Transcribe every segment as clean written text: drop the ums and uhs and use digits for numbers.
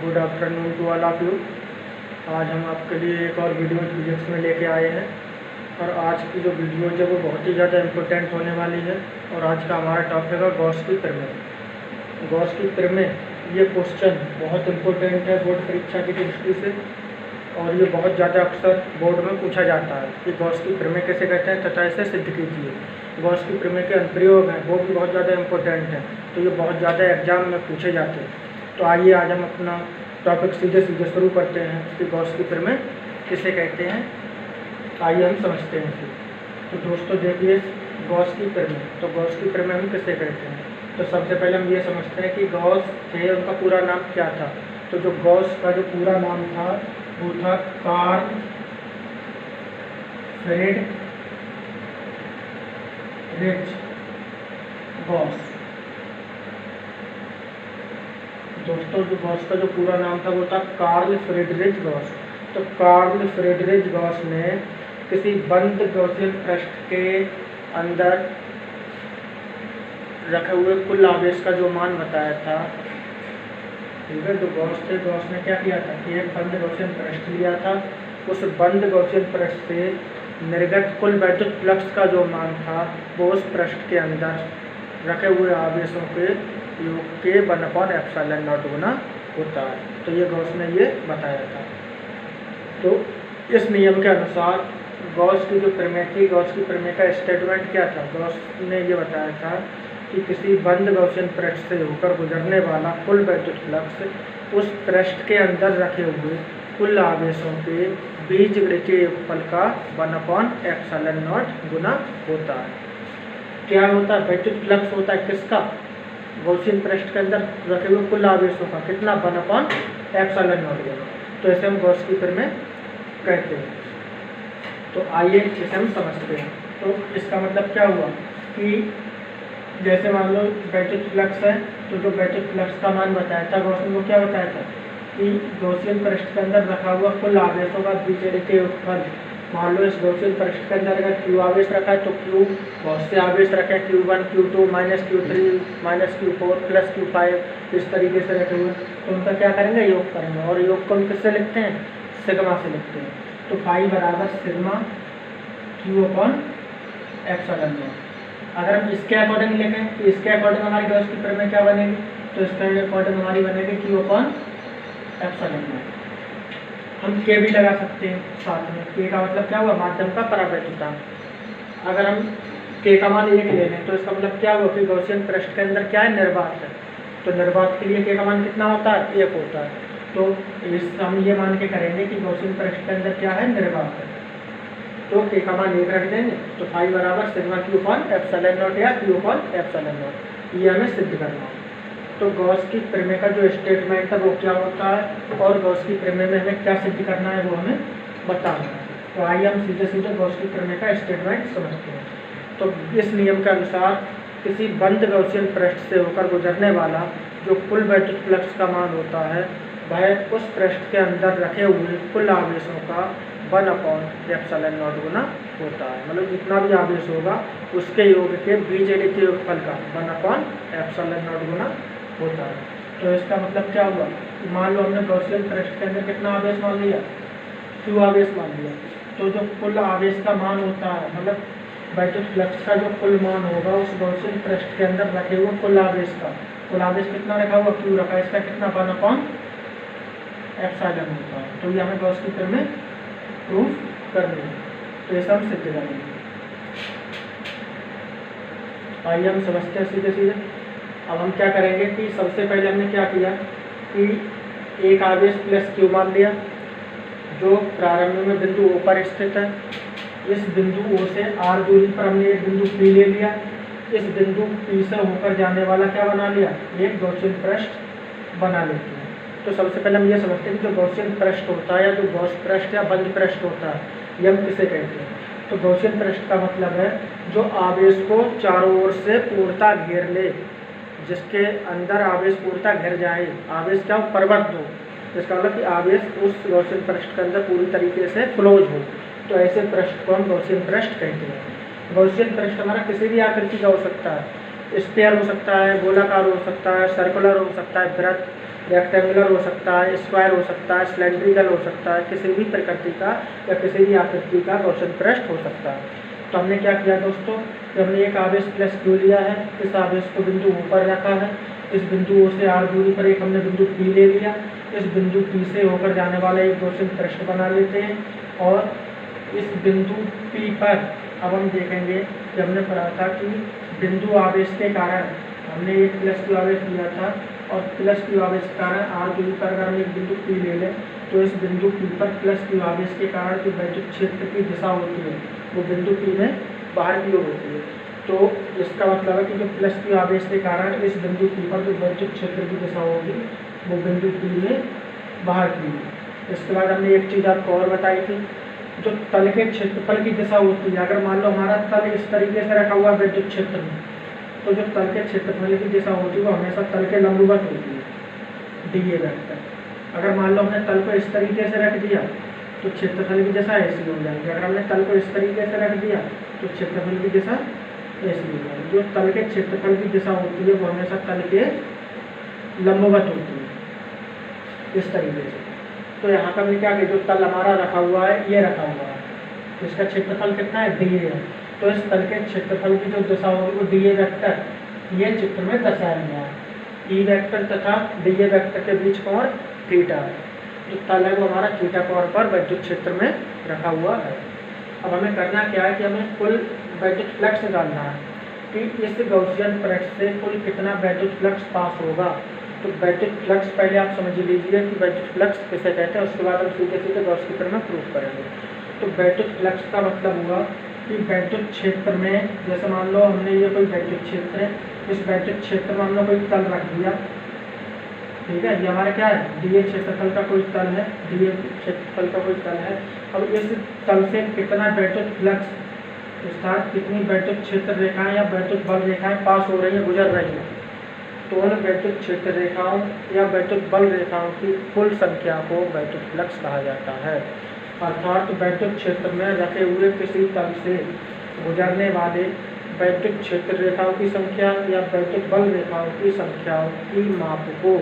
Good afternoon to all of you. आज हम आपके लिए एक और वीडियो फिजिक्स में लेके आए हैं और आज की जो वीडियो है वो बहुत ही ज़्यादा इम्पोर्टेंट होने वाली है। और आज का हमारा टॉपिक है गॉस की प्रमेय। गॉस की प्रमेय ये क्वेश्चन बहुत इम्पोर्टेंट है बोर्ड परीक्षा की दृष्टि से, और ये बहुत ज़्यादा अक्सर बोर्ड में पूछा जाता है कि गॉस की प्रमेय कैसे कहते हैं तथा इसे सिद्ध कीजिए। गॉस की प्रमेय के अनुप्रयोग हैं वो भी बहुत ज़्यादा इम्पोर्टेंट हैं, तो ये बहुत ज़्यादा एग्जाम में पूछे जाते हैं। तो आइए आज हम अपना टॉपिक सीधे शुरू करते हैं कि गॉस की प्रमेय किसे कहते हैं। आइए हम समझते हैं फिर। तो दोस्तों देखिए, गॉस की प्रमेय, तो गॉस की प्रमेय हम किसे कहते हैं। तो सबसे पहले हम ये समझते हैं कि गॉस थे, उनका पूरा नाम क्या था। तो जो गॉस का जो पूरा नाम था वो था कार्ल फ्रेडरिच गॉस। दोस्तों जो गॉस का जो पूरा नाम था वो था कार्ल फ्रेडरिच गॉस। तो कार्ल फ्रेडरिच गॉस ने किसी बंद गॉसियन पृष्ठ के अंदर रखे हुए कुल आवेश का जो मान बताया था, ठीक है। जो गॉस थे, गॉस ने क्या किया था कि एक बंद गॉसियन पृष्ठ लिया था, उस बंद गॉसियन पृष्ठ से निर्गत कुल वैद्युत फ्लक्स का जो मान था वो उस पृष्ठ के अंदर रखे हुए आवेशों के योग के 1/ε0 गुना होता है। तो ये गॉस ने ये बताया था। तो इस नियम के अनुसार गॉस की जो प्रमेय थी, गॉस की प्रमेय का स्टेटमेंट क्या था। गॉस ने ये बताया था कि किसी बंद गॉसियन पृष्ठ से होकर गुजरने वाला कुल वैद्युत फ्लक्स उस पृष्ठ के अंदर रखे हुए कुल आवेशों के बीजगणितीय योगफल का 1/ε0 गुना होता है। क्या होता है, वैद्युत फ्लक्स होता है किसका, गॉसियन पृष्ठ के अंदर रखे हुए कुल आवेशों का कितना 1/ε0 गुना। तो ऐसे हम गॉस की प्रमेय कहते हैं। तो आइए इसे हम समझते हैं। तो इसका मतलब क्या हुआ कि जैसे मान लो वैद्युत फ्लक्स है, तो जो वैद्युत फ्लक्स का मान बताया था गॉस ने, वो क्या बताया था कि गॉसियन पृष्ठ के अंदर रखा हुआ कुल आवेशों का बीजगणितीय योगफल। मान लो इस गॉसियन पृष्ठ के अंदर अगर Q आवेश रखा है तो Q बहुत से आवेश रखे, Q1 Q2 -Q3 -Q4 +Q5 इस तरीके से रखे हुए, तो उनका क्या करेंगे, योग करेंगे। और योग को हम किससे लिखते हैं, सिग्मा से लिखते हैं। तो फाई बराबर सिग्मा Q/ε0। अगर हम इसके अकॉर्डिंग लिखें तो इसके अकॉर्डिंग हमारी गॉस की प्रमेय क्या बनेगी, तो इसके अकॉर्डिंग हमारी बनेगी Q/ε0। हम K भी लगा सकते हैं साथ में। K का मतलब क्या हुआ, माध्यम का परावैद्युतांक। अगर हम K का मान 1 ले लें तो इसका मतलब क्या हुआ कि गॉसियन पृष्ठ के अंदर क्या है, निर्वात है। तो निर्वात के लिए K का मान कितना होता है, 1 होता है। तो हम ये मान के करेंगे कि गॉसियन पृष्ठ के अंदर क्या है, निर्वात है। तो K का मान 1 रख देंगे। तो फाई बराबर सिग्मा Q/ε0 या Q/ε0, ये हमें सिद्ध करना है। तो गॉस की प्रमेय का जो स्टेटमेंट है वो क्या होता है और गॉस की प्रमेय में हमें क्या सिद्ध करना है वो हमें बताना है। तो आइए हम सीधे गॉस की प्रमेय का स्टेटमेंट समझते हैं। तो इस नियम के अनुसार किसी बंद गॉसियन पृष्ठ से होकर गुजरने वाला जो कुल वैद्युत फ्लक्स का मान होता है वह उस पृष्ठ के अंदर रखे हुए कुल आवेशों का 1/ε0 गुना होता है। मतलब जितना भी आवेश होगा उसके योग के बीजगणितीय योगफल का 1/ε0 गुना होता है। तो इसका मतलब क्या हुआ, मान लो हमने गॉसियन पृष्ठ के अंदर कितना आवेश मान लिया, Q आवेश मान लिया। तो जो कुल आवेश का मान होता है, मतलब वैद्युत फ्लक्स का जो कुल मान होगा उस गॉसियन पृष्ठ के अंदर रखे हुए कुल आवेश का, कुल आवेश कितना रखा हुआ, Q रखा है, इसका कितना 1/ε होता है। तो ये हमें गॉस की प्रमेय प्रूफ करनी है। तो ऐसा हम सिद्ध करेंगे। आइए हम समझते हैं सीधे। अब हम क्या करेंगे कि सबसे पहले हमने क्या किया कि एक आवेश प्लस Q मान लिया जो प्रारंभ में बिंदु O पर स्थित है। इस बिंदु O से R दूरी पर हमने एक बिंदु P ले लिया। इस बिंदु P से होकर जाने वाला क्या बना लिया, एक गॉसियन पृष्ठ बना लेते हैं। तो सबसे पहले हम ये समझते हैं कि जो गॉसियन पृष्ठ होता है या जो गॉस पृष्ठ या बंद पृष्ठ होता है ये हम किसे कहते हैं। तो गॉसियन पृष्ठ का मतलब है जो आवेश को चारों ओर से पूर्णता घेर ले, जिसके अंदर आवेश पूर्णता घेर जाए, आवेश क्या हो, प्रवृत्त हो। इसका मतलब कि आवेश उस गॉसियन पृष्ठ के अंदर पूरी तरीके से क्लोज हो। तो ऐसे पृष्ठ को हम गॉसियन पृष्ठ कहते हैं। गॉसियन पृष्ठ हमारा किसी भी आकृति का हो सकता है। स्फीयर हो सकता है, गोलाकार हो सकता है, सर्कुलर हो सकता है, वृत्त, रेक्टेंगुलर हो सकता है, स्क्वायर हो सकता है, सिलेंड्रिकल हो सकता है, किसी भी प्रकृति का या किसी भी आकृति का गॉसियन पृष्ठ हो सकता है। तो हमने क्या किया दोस्तों कि हमने एक आवेश प्लस क्यू लिया है, इस आवेश को बिंदु ऊपर रखा है, इस बिंदु O से r दूरी पर एक हमने बिंदु P ले लिया, इस बिंदु P से होकर जाने वाला एक गॉसियन पृष्ठ बना लेते हैं और इस बिंदु P पर अब हम देखेंगे कि हमने पढ़ा था कि बिंदु आवेश के कारण हमने एक प्लस क्यू आवेश लिया था और प्लस क्यू आवेश के कारण r दूरी पर अगर हम एक बिंदु P ले लें तो इस बिंदु P पर प्लस क्यू आवेश के कारण जो वैद्युत क्षेत्र की दिशा होती है वो बिंदु P में बाहर की ओर होती है। तो इसका मतलब है कि जो प्लस क्यू आवेश के कारण इस बिंदु P पर जो वैद्युत क्षेत्र की दिशा होगी वो बिंदु P में बाहर की ओर। इसके बाद हमने एक चीज़ आपको और बताई थी, जो तल के क्षेत्रफल की दिशा होती है, अगर मान लो हमारा तल इस तरीके से रखा हुआ विद्युत क्षेत्र में, तो जो तल के क्षेत्रफल की दिशा होती है वो हमेशा तल के लंबवत होती है, डी ए वेक्टर। अगर मान लो हमने तल को इस तरीके से रख दिया तो क्षेत्रफल की दिशा ऐसी हो जाएगी, अगर हमने तल को इस तरीके से रख दिया तो क्षेत्रफल की दिशा ऐसी हो जाएगी। जो तल के क्षेत्रफल की दिशा होती है वो हमेशा तल के लंबवत होती है इस तरीके से। तो यहाँ पर हमने क्या किया, जो तल हमारा रखा हुआ है ये रखा हुआ है, इसका क्षेत्रफल कितना है, डी ए है। तो इस तल के क्षेत्रफल की जो दिशा होगी वो डी ए वेक्टर ये चित्र में दर्शाया गया है। ई वेक्टर तथा डी ए वेक्टर के बीच कोण थीटा है, जो तल है वो हमारा थीटा कोण पर विद्युत क्षेत्र में रखा हुआ है। अब हमें करना क्या है कि हमें कुल वैद्युत फ्लक्स निकालना है कि इस गॉसियन पृष्ठ से कुल कितना वैद्युत फ्लक्स पास होगा। तो वैद्युत फ्लक्स पहले आप समझ लीजिए कि वैद्युत फ्लक्स किसे कहते हैं, उसके बाद हम सीधे सीधे गॉस की तरह प्रूफ करेंगे। तो वैद्युत फ्लक्स का मतलब हुआ कि वैद्युत क्षेत्र में, जैसे मान लो हमने ये कोई वैद्युत क्षेत्र है, इस वैद्युत क्षेत्र में हमने कोई तल रख दिया, ठीक है, ये हमारा क्या है, डी ए क्षेत्रफल का कोई तल है, डी ए क्षेत्रफल का कोई तल है। अब इस तल से कितना वैद्युत फ्लक्स अर्थात कितनी वैद्युत क्षेत्र रेखाएं या वैद्युत बल रेखाएं पास हो रही है, गुजर रही है, तो उन वैद्युत क्षेत्र रेखाओं या वैद्युत बल रेखाओं की कुल संख्या को वैद्युत फ्लक्स कहा जाता है। अर्थात वैद्युत क्षेत्र में रखे हुए किसी तल से गुजरने वाले वैद्युत क्षेत्र रेखाओं की संख्या या वैद्युत बल रेखाओं की संख्याओं की माप को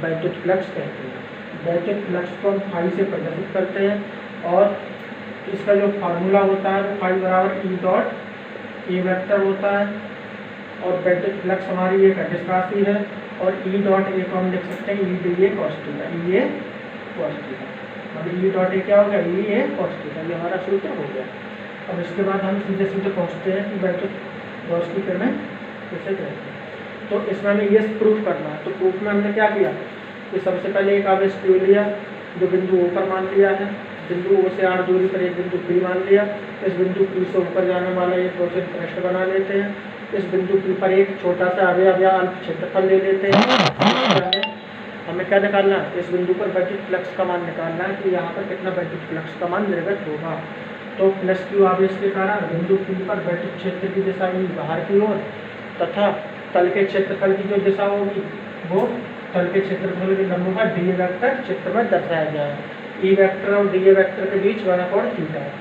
वैद्युत फ्लक्स कहते हैं। वैद्युत फ्लक्स को हम फाई से प्रदर्शित करते हैं और इसका जो फार्मूला होता है वो फाई बराबर ई डॉट ए वेक्टर होता है और वैद्युत फ्लक्स हमारी एक अदिश राशि है और ई डॉट ए को हम लिख सकते हैं E D A cos theta, E A cos theta, मतलब ई डॉट ए क्या हो गया, ई ए कॉस थीटा, ये हमारा सूत्र हो गया। अब इसके बाद हम सीधे सीधे पहुँचते हैं कि वैद्युत गॉस की किरणें किसे कहते हैं। तो इसमें हमें ये प्रूफ करना है। तो प्रूफ में हमने क्या किया कि सबसे पहले एक आवेश Q लिया जो बिंदु O पर मान लिया है, बिंदु O से r दूरी पर एक बिंदु P मान लिया, इस बिंदु P से ऊपर जाने वाला एक गॉसियन पृष्ठ बना लेते हैं, इस बिंदु P पर एक छोटा सा अवयव या अल्प क्षेत्रफल ले लेते हैं। हमें क्या निकालना है, इस बिंदु पर वैद्युत फ्लक्स का मान निकालना है कि यहाँ पर कितना वैद्युत फ्लक्स का मान निर्गत होगा। तो प्लस Q आवेश के कारण बिंदु P पर वैद्युत क्षेत्र की दिशा ई बाहर की ओर तथा तल के क्षेत्रफल की जो दिशा होगी वो तल के क्षेत्रफल के लंबवत डी ए वेक्टर चित्र में दर्शाया गया है। ई वेक्टर और डी ए वेक्टर के बीच बड़ा कोण थीटा है।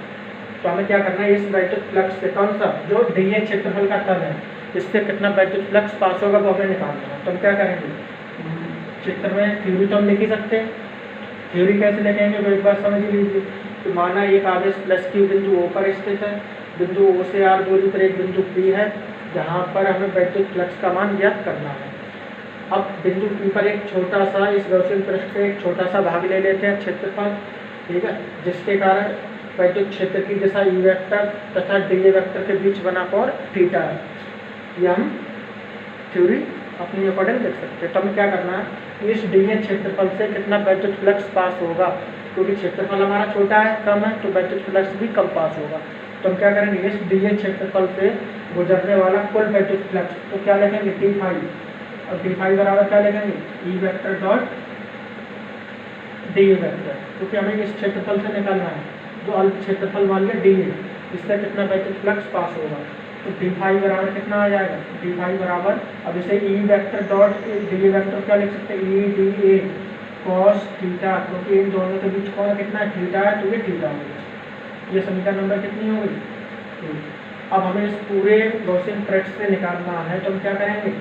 तो हमें क्या करना है, इस वैद्युत फ्लक्स से कौन सा जो डी ए क्षेत्रफल का तल है इससे कितना वैद्युत फ्लक्स पास होगा वो हमें निकालना है। तो हम क्या करेंगे, चित्र में थ्योरी तो हम लिख ही सकते हैं, थ्योरी कैसे लिखेंगे वो एक बार समझ लीजिए। तो माना एक आवेश प्लस Q बिंदु O पर स्थित है, बिंदु O से r दूरी पर एक बिंदु P है जहाँ पर हमें वैद्युत फ्लक्स का मान ज्ञात करना है। अब बिंदु P पर एक छोटा सा, इस गॉसियन पृष्ठ पे एक छोटा सा भाग ले लेते हैं क्षेत्रफल, ठीक है, जिसके कारण वैद्युत क्षेत्र की दिशा ई वेक्टर तथा डी ए वेक्टर के बीच बना कोण थीटा है। ये हम थ्योरी अपनी अकॉर्डिंग लिख सकते हैं। तो हमें क्या करना है, इस डी ए क्षेत्रफल से कितना वैद्युत फ्लक्स पास होगा, क्योंकि क्षेत्रफल हमारा छोटा है, कम है, तो वैद्युत फ्लक्स भी कम पास होगा। तो हम क्या करेंगे, इस डी ए क्षेत्रफल से गुजरने वाला कुल वैद्युत फ्लक्स तो क्या लिखेंगे, डी फाई, और डी फाई बराबर क्या लिखेंगे, E vector dot D A vector, क्योंकि हमें इस क्षेत्रफल से निकालना है जो अल्प क्षेत्रफल मान लिया डी ए, इससे कितना वैद्युत फ्लक्स पास होगा। तो डी फाई बराबर कितना आ जाएगा, डी फाई बराबर, अब इसे E vector dot D A vector क्या लिख सकते हैं, E D A cos theta, क्योंकि इन दोनों के बीच कोण कितना है, थीटा है, तो ये थीटा हो गया। ये समीकरण नंबर कितनी हो गई, अब हमें इस पूरे गॉसियन पृष्ठ से निकालना है, तो हम क्या करेंगे,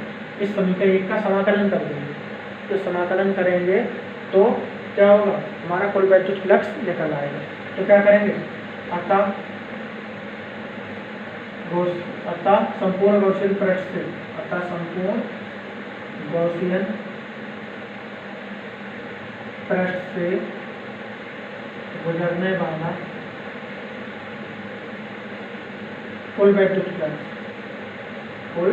इस समीकरण 1 का समाकलन कर देंगे। तो समाकलन करेंगे तो क्या होगा, हमारा कुल वैद्युत फ्लक्स निकल आएगा। तो क्या करेंगे, अतः संपूर्ण गॉसियन पृष्ठ से, अतः संपूर्ण गॉसियन पृष्ठ से गुजरने वाला कुल वैद्युत फ्लक्स, कुल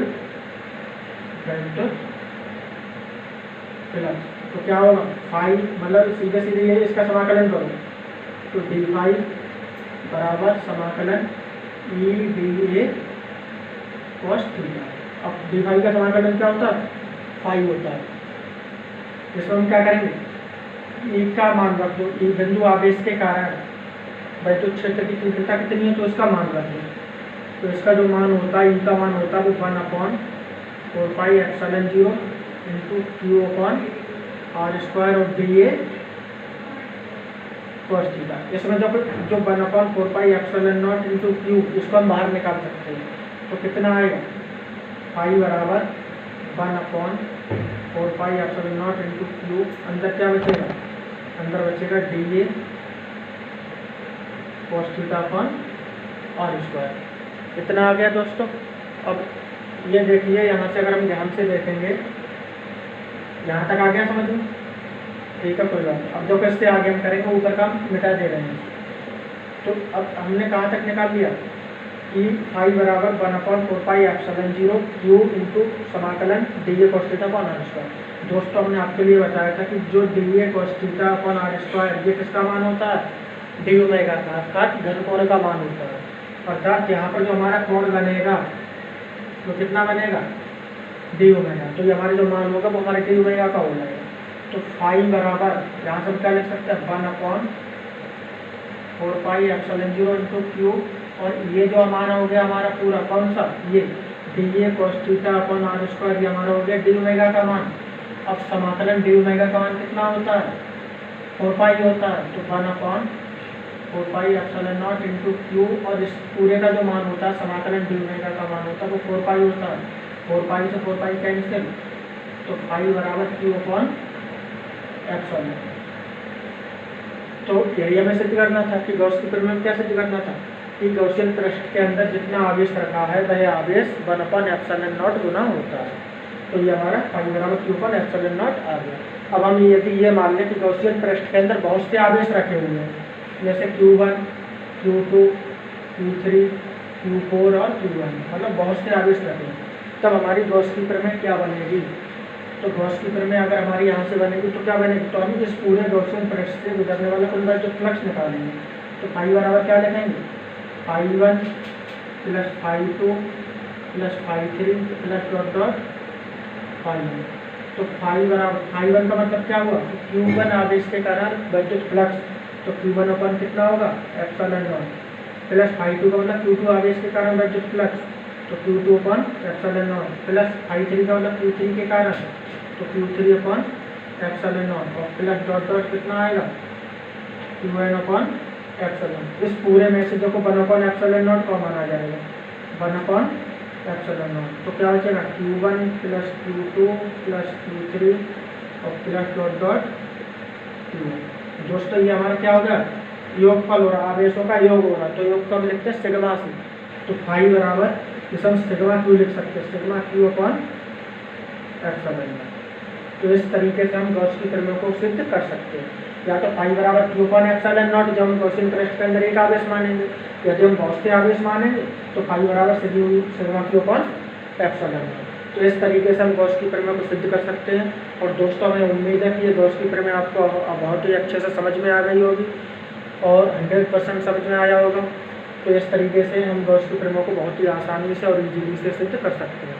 वैद्युत फ्लक्स, तो क्या होगा, फाई, मतलब सीधे सीधे ये इसका समाकलन करो, तो डी फाई बराबर समाकलन E D A cos theta. अब डी फाई का समाकलन क्या होता है, फाई होता है। इसमें हम क्या करेंगे, ई का मान रख दो, ई बिंदु आवेश के कारण वैद्युत क्षेत्र की तीव्रता कितनी है, तो इसका मान रख दो। तो इसका जो मान होता है, ई का मान होता है वो 1/4πε0 into Q upon are square और डी ए कॉस थीटा। इसमें जो 1/4πε0 इंटू क्यू, इसको हम बाहर निकाल सकते हैं, तो कितना आएगा, फाई बराबर 1/4πε0 इंटू क्यू, अंदर क्या बचेगा, अंदर बचेगा d A cos theta upon are square. इतना आ गया दोस्तों। अब ये देखिए, यहाँ से अगर हम ध्यान से देखेंगे, यहाँ तक आ गया समझ में, ठीक है, कोई बात नहीं। अब जो कैसे आगे हम करेंगे, ऊपर का हम मिटा दे रहे हैं। तो अब हमने कहाँ तक निकाल लिया, कि फाई बराबर 1/4πε0 क्यू इंटू समाकलन d A cos theta upon are square. दोस्तों हमने आपके लिए बताया था कि जो d A cos theta upon are square, ये किसका मान होता है, डी ओमेगा का, अर्थात घन कोण का मान होता है। अर्थात यहाँ पर जो हमारा कोण बनेगा वो कितना बनेगा, डी ओमेगा। तो ये हमारे जो मान होगा वो हमारे डी ओमेगा का हो जाएगा। तो फाई बराबर यहाँ से क्या लिख सकते हैं, 1/4πε0 इंटू क्यू, और ये जो मान हो गया हमारा पूरा कौन सा, ये d A cos theta upon are square, ये हमारा हो गया डी ओमेगा का मान। अब समाकलन डी ओमेगा का मान कितना होता है, 4π होता है, तो 1/4πε0 इंटू क्यू, और इस पूरे का जो मान होता है समाकलन डी ओमेगा का मान होता है वो 4π होता है। 4π से 4π कैंसिल, तो फाई बराबर क्यू अपॉन एप्सिलॉन। तो यही हमें सिद्ध करना था कि गॉस के प्रमेय में क्या सिद्ध करना था, कि गॉसियन पृष्ठ के अंदर जितना आवेश रखा है वह आवेश 1/ε0 गुना होता है। तो ये हमारा फाई बराबर क्यू अपॉन एप्सिलॉन नॉट आ गया। अब हम यदि ये मान लें कि गॉसियन पृष्ठ के अंदर बहुत से आवेश रखे हुए हैं, जैसे Q1, Q2, Q3, Q4 और Q1, मतलब बहुत से आवेश रखे हैं, तब हमारी गॉस की प्रमेय क्या बनेगी। तो गॉस की प्रमेय अगर हमारी यहाँ से बनेगी तो क्या बनेगी, तो हम इस पूरे गॉसियन पृष्ठ से गुजरने वाला कुल वैद्युत फ्लक्स निकालेंगे। तो फाई बराबर क्या लिखेंगे, φ1 plus φ2 plus φ3 plus dot dot φ1। तो φ1 का मतलब क्या हुआ, Q1 आवेश के कारण वैद्युत फ्लक्स, तो Q1 अपन कितना होगा, एप्सिलॉन नॉट, प्लस φ2 का मतलब Q2 आवेश के कारण वैद्युत फ्लक्स, तो Q2 upon epsilon not, plus φ3 का मतलब Q3 के कारण, तो Q3 अपन एप्सिलॉन नॉट, और प्लस डॉट डॉट कितना आएगा, Qn अपन एप्सिलॉन। इस पूरे में से देखो 1/ε0 कॉमन आ जाएगा, 1/ε0, तो क्या बचेगा Q1 plus Q2 plus Q3 और प्लस डॉट डॉट Q1। दोस्तों ये हमारा क्या होगा, योगफल हो रहा, आवेशों का योग हो रहा, तो योग कब लिखते हैं, सिग्मा से। तो फाई बराबर इसे हम सिग्मा क्यू लिख सकते हैं, सिग्मा क्यू अपॉन एप्सिलॉन। तो इस तरीके से हम गॉस की प्रमेय को सिद्ध कर सकते हैं। या तो फाई बराबर क्यू अपॉन एप्सिलॉन नॉट, जब हम गॉसियन पृष्ठ के अंदर एक आवेश मानेंगे, यदि हम बहुत से आवेश मानेंगे तो फाई बराबर sigma Q upon epsilon not. तो इस तरीके से हम गॉस की प्रमेय को सिद्ध कर सकते हैं। और दोस्तों हमें उम्मीद है कि ये गॉस की प्रमेय आपको बहुत ही अच्छे से समझ में आ गई होगी और 100% समझ में आया होगा। तो इस तरीके से हम गॉस की प्रमेय को बहुत ही आसानी से और इजीली से सिद्ध कर सकते हैं।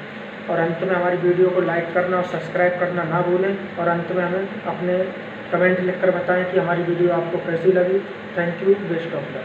और अंत में हमारी वीडियो को लाइक करना और सब्सक्राइब करना ना भूलें, और अंत में हमें अपने कमेंट लिखकर बताएं कि हमारी वीडियो आपको कैसी लगी। Thank you, best of luck.